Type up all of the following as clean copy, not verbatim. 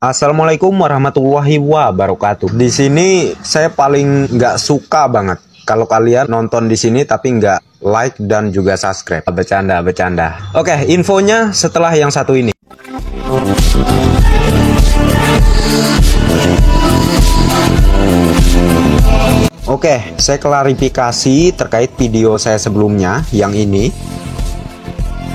Assalamualaikum warahmatullahi wabarakatuh. Di sini saya paling nggak suka banget kalau kalian nonton di sini tapi nggak like dan juga subscribe. Bercanda. Oke, infonya setelah yang satu ini. Oke, saya klarifikasi terkait video saya sebelumnya yang ini.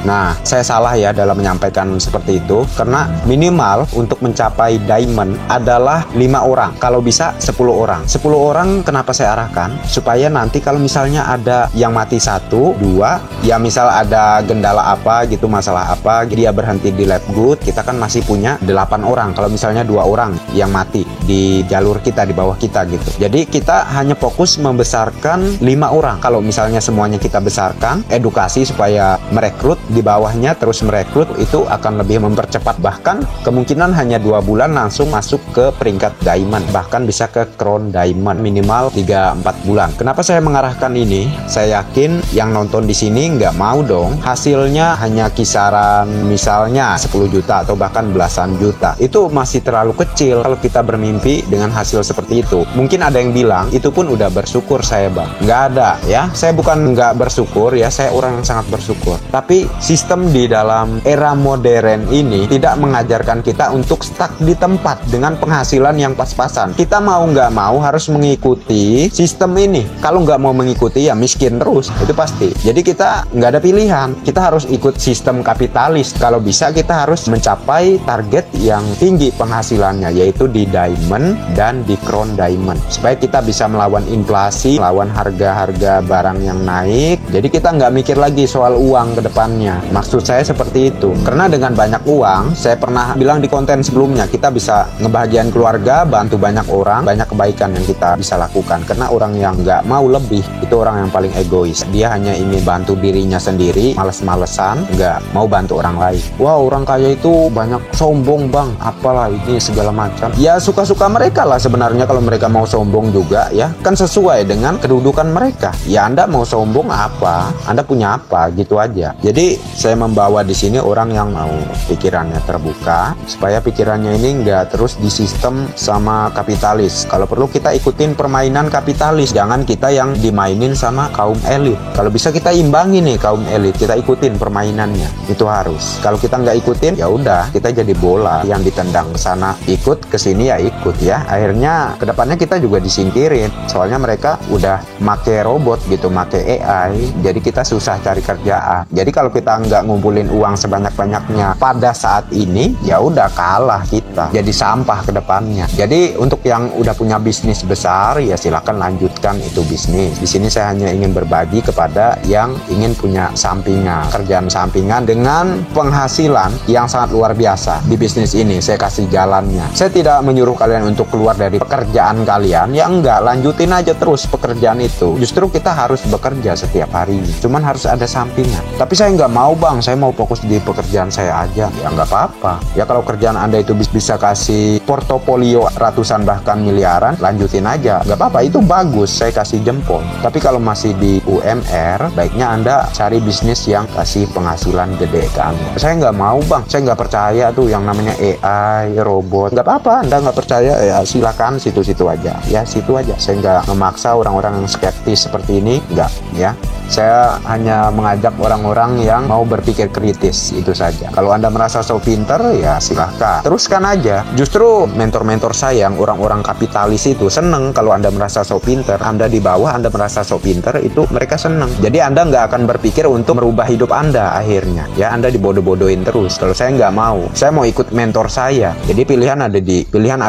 Nah, saya salah ya dalam menyampaikan seperti itu, karena minimal untuk mencapai diamond adalah 5 orang, kalau bisa 10 orang. 10 orang kenapa saya arahkan? Supaya nanti kalau misalnya ada yang mati 1, 2, ya misal ada kendala apa gitu, masalah apa, dia berhenti di lab good, kita kan masih punya 8 orang. Kalau misalnya 2 orang yang mati di jalur kita, di bawah kita gitu. Jadi kita hanya fokus membesarkan 5 orang. Kalau misalnya semuanya kita besarkan, edukasi supaya merekrut, di bawahnya terus merekrut, itu akan lebih mempercepat. Bahkan kemungkinan hanya 2 bulan langsung masuk ke peringkat diamond, bahkan bisa ke crown diamond, minimal 3-4 bulan. Kenapa saya mengarahkan ini? Saya yakin yang nonton di sini nggak mau dong hasilnya hanya kisaran misalnya 10 juta atau bahkan belasan juta. Itu masih terlalu kecil kalau kita bermimpi dengan hasil seperti itu. Mungkin ada yang bilang itu pun udah bersyukur saya, bang. Nggak ada ya, saya bukan nggak bersyukur ya, saya orang yang sangat bersyukur. Tapi sistem di dalam era modern ini tidak mengajarkan kita untuk stuck di tempat dengan penghasilan yang pas-pasan. Kita mau nggak mau harus mengikuti sistem ini. Kalau nggak mau mengikuti ya miskin terus, itu pasti. Jadi kita nggak ada pilihan. Kita harus ikut sistem kapitalis. Kalau bisa kita harus mencapai target yang tinggi penghasilannya, yaitu di diamond dan di crown diamond. Supaya kita bisa melawan inflasi, melawan harga-harga barang yang naik. Jadi kita nggak mikir lagi soal uang ke depannya. Maksud saya seperti itu. Karena dengan banyak uang, saya pernah bilang di konten sebelumnya, kita bisa ngebahagiain keluarga, bantu banyak orang, banyak kebaikan yang kita bisa lakukan. Karena orang yang nggak mau lebih, itu orang yang paling egois. Dia hanya ingin bantu dirinya sendiri, males-malesan, nggak mau bantu orang lain. Wah, orang kaya itu banyak sombong, bang, apalah ini segala macam. Ya suka-suka mereka lah sebenarnya kalau mereka mau sombong juga ya. Kan sesuai dengan kedudukan mereka. Ya Anda mau sombong apa? Anda punya apa? Gitu aja. Jadi saya membawa di sini orang yang mau pikirannya terbuka, supaya pikirannya ini nggak terus di sistem sama kapitalis. Kalau perlu kita ikutin permainan kapitalis, jangan kita yang dimainin sama kaum elit. Kalau bisa kita imbangi nih kaum elit, kita ikutin permainannya, itu harus. Kalau kita nggak ikutin, ya udah kita jadi bola yang ditendang ke sana, ikut ke sini ya ikut ya. Akhirnya kedepannya kita juga disingkirin, soalnya mereka udah make robot gitu, make AI, jadi kita susah cari kerjaan. Jadi kalau kita nggak ngumpulin uang sebanyak-banyaknya pada saat ini, ya udah kalah kita, jadi sampah ke depannya. Jadi untuk yang udah punya bisnis besar, ya silakan lanjutkan itu bisnis. Di sini saya hanya ingin berbagi kepada yang ingin punya sampingan, kerjaan sampingan dengan penghasilan yang sangat luar biasa di bisnis ini. Saya kasih jalannya. Saya tidak menyuruh kalian untuk keluar dari pekerjaan kalian, ya enggak, lanjutin aja terus pekerjaan itu. Justru kita harus bekerja setiap hari, cuman harus ada sampingan. Tapi saya nggak mau, bang, saya mau fokus di pekerjaan saya aja. Ya nggak apa-apa ya, kalau kerjaan Anda itu bisa kasih portofolio ratusan bahkan miliaran, lanjutin aja, nggak apa-apa, itu bagus, saya kasih jempol. Tapi kalau masih di UMR, baiknya Anda cari bisnis yang kasih penghasilan gede ke Anda. Saya nggak mau, bang, saya nggak percaya tuh yang namanya AI, robot. Nggak apa-apa, Anda nggak percaya ya silakan, situ-situ aja ya, situ aja. Saya nggak memaksa orang-orang yang skeptis seperti ini, nggak ya. Saya hanya mengajak orang-orang yang mau berpikir kritis, itu saja. Kalau Anda merasa so pinter, ya silahkan teruskan aja. Justru mentor-mentor saya yang orang-orang kapitalis itu seneng kalau Anda merasa so pinter. Anda di bawah, Anda merasa so pinter, itu mereka seneng. Jadi Anda nggak akan berpikir untuk merubah hidup Anda akhirnya ya. Anda dibodoh-bodohin terus. Kalau saya nggak mau, saya mau ikut mentor saya. Jadi pilihan ada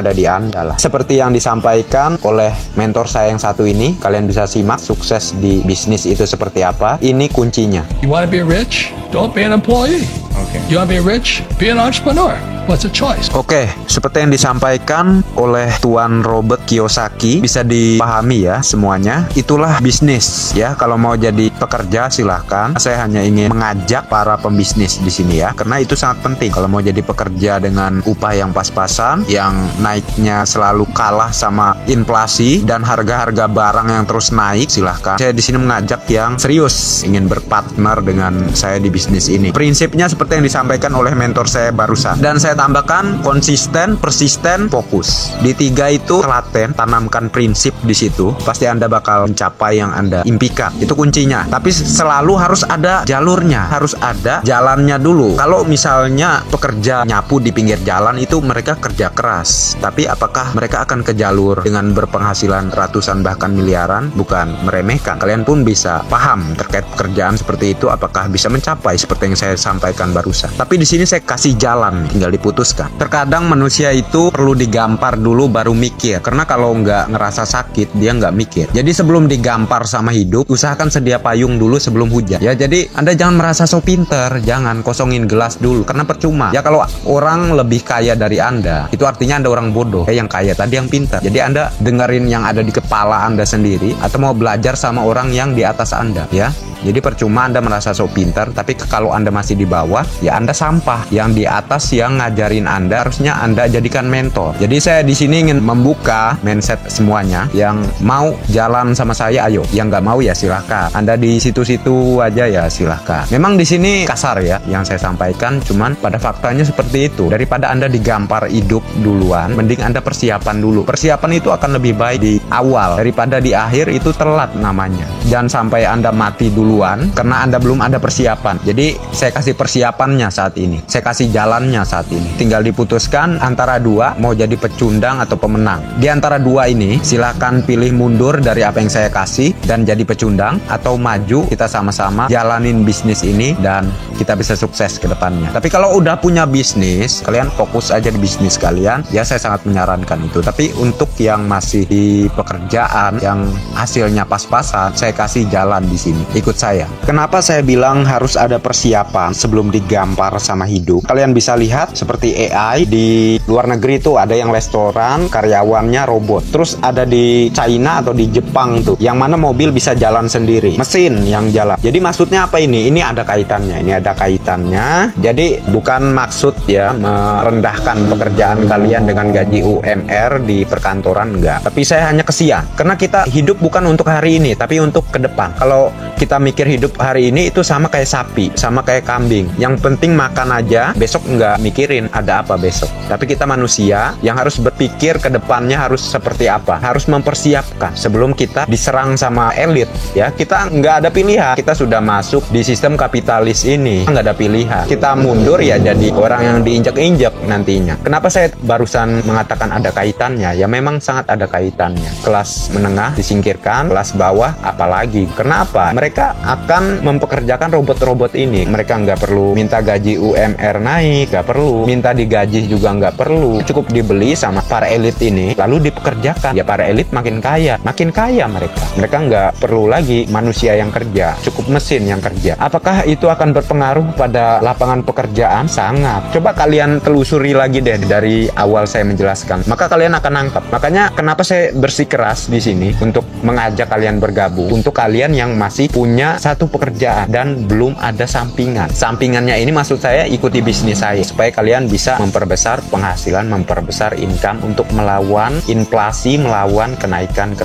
di Anda lah. Seperti yang disampaikan oleh mentor saya yang satu ini, kalian bisa simak sukses di bisnis itu seperti apa. Ini kuncinya. You want to be rich? Don't be an employee. Okay. You want to be rich? Be an entrepreneur. What's a choice? Oke, seperti yang disampaikan oleh Tuan Robert Kiyosaki, bisa dipahami ya semuanya. Itulah bisnis ya. Kalau mau jadi pekerja silahkan. Saya hanya ingin mengajak para pembisnis di sini ya, karena itu sangat penting. Kalau mau jadi pekerja dengan upah yang pas-pasan, yang naiknya selalu kalah sama inflasi dan harga-harga barang yang terus naik, silahkan. Saya di sini mengajak yang serius ingin berpartner dengan saya di bisnis ini. Prinsipnya seperti yang disampaikan oleh mentor saya barusan, dan saya Saya tambahkan konsisten, persisten, fokus. Di 3 itu telaten, tanamkan prinsip di situ. Pasti Anda bakal mencapai yang Anda impikan. Itu kuncinya. Tapi selalu harus ada jalurnya, harus ada jalannya dulu. Kalau misalnya pekerja nyapu di pinggir jalan itu mereka kerja keras. Tapi apakah mereka akan ke jalur dengan berpenghasilan ratusan bahkan miliaran? Bukan meremehkan. Kalian pun bisa paham terkait pekerjaan seperti itu, apakah bisa mencapai seperti yang saya sampaikan barusan. Tapi di sini saya kasih jalan, tinggal diputuskan. Terkadang manusia itu perlu digampar dulu baru mikir. Karena kalau nggak ngerasa sakit, dia nggak mikir. Jadi sebelum digampar sama hidup, usahakan sedia payung dulu sebelum hujan. Ya, jadi Anda jangan merasa so pinter, jangan kosongin gelas dulu. Karena percuma. Ya kalau orang lebih kaya dari Anda, itu artinya Anda orang bodoh. Yang kaya tadi yang pintar. Jadi Anda dengerin yang ada di kepala Anda sendiri, atau mau belajar sama orang yang di atas Anda, ya. Jadi percuma Anda merasa so pintar, tapi kalau Anda masih di bawah, ya Anda sampah. Yang di atas yang ngajarin Anda, harusnya Anda jadikan mentor. Jadi saya di sini ingin membuka mindset semuanya. Yang mau jalan sama saya, ayo. Yang nggak mau ya silahkan. Anda di situ-situ aja ya silahkan. Memang di sini kasar ya yang saya sampaikan, cuman pada faktanya seperti itu. Daripada Anda digampar hidup duluan, mending Anda persiapan dulu. Persiapan itu akan lebih baik di awal daripada di akhir, itu telat namanya. Jangan sampai Anda mati duluan karena Anda belum ada persiapan. Jadi saya kasih persiapannya saat ini, saya kasih jalannya saat ini. Tinggal diputuskan antara dua, mau jadi pecundang atau pemenang. Di antara dua ini silahkan pilih mundur dari apa yang saya kasih dan jadi pecundang, atau maju, kita sama-sama jalanin bisnis ini dan kita bisa sukses ke depannya. Tapi kalau udah punya bisnis, kalian fokus aja di bisnis kalian. Ya saya sangat menyarankan itu. Tapi untuk yang masih di pekerjaan yang hasilnya pas-pasan, saya kasih jalan di sini. Ikut saya. Kenapa saya bilang harus ada persiapan sebelum digampar sama hidup? Kalian bisa lihat seperti AI di luar negeri tuh ada yang restoran karyawannya robot. Terus ada di China atau di Jepang tuh yang mana mobil bisa jalan sendiri, mesin yang jalan. Jadi maksudnya apa ini? Ini ada kaitannya. Ini ada kaitannya. Jadi bukan maksud ya merendahkan pekerjaan kalian dengan gaji UMR di perkantoran, enggak. Tapi saya hanya kesian karena kita hidup bukan untuk hari ini tapi untuk ke depan. Kalau kita mikir hidup hari ini itu sama kayak sapi, sama kayak kambing. Yang penting makan aja, besok nggak mikirin ada apa besok. Tapi kita manusia yang harus berpikir ke depannya harus seperti apa. Harus mempersiapkan sebelum kita diserang sama elit. Ya, kita nggak ada pilihan. Kita sudah masuk di sistem kapitalis ini, nggak ada pilihan. Kita mundur ya jadi orang yang diinjak-injak nantinya. Kenapa saya barusan mengatakan ada kaitannya? Ya memang sangat ada kaitannya. Kelas menengah disingkirkan, kelas bawah apalagi. Kenapa? Mereka akan mempekerjakan robot-robot ini. Mereka nggak perlu minta gaji UMR naik, nggak perlu minta digaji juga nggak perlu. Cukup dibeli sama para elit ini, lalu dipekerjakan. Ya para elit makin kaya mereka. Mereka nggak perlu lagi manusia yang kerja, cukup mesin yang kerja. Apakah itu akan berpengaruh pada lapangan pekerjaan? Sangat. Coba kalian telusuri lagi deh dari awal saya menjelaskan. Maka kalian akan nangkap. Makanya kenapa saya bersikeras di sini untuk mengajak kalian bergabung. Untuk kalian yang masih punya satu pekerjaan dan belum ada sampingan. Sampingannya ini maksud saya ikuti bisnis saya supaya kalian bisa memperbesar penghasilan, memperbesar income untuk melawan inflasi, melawan kenaikan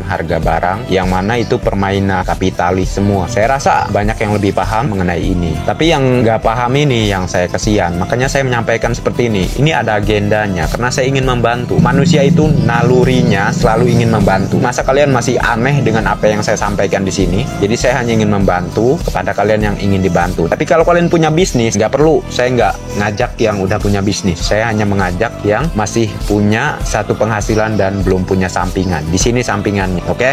harga barang yang mana itu permainan kapitalis semua. Saya rasa banyak yang lebih paham mengenai ini. Tapi yang nggak paham ini yang saya kesian. Makanya saya menyampaikan seperti ini. Ini ada agendanya karena saya ingin membantu. Manusia itu nalurinya selalu ingin membantu. Masa kalian masih aneh dengan apa yang saya sampaikan di sini? Jadi saya hanya ingin membantu kepada kalian yang ingin dibantu. Tapi kalau kalian punya bisnis, nggak perlu. Saya nggak ngajak yang udah punya bisnis. Saya hanya mengajak yang masih punya satu penghasilan dan belum punya sampingan. Di sini sampingannya, oke?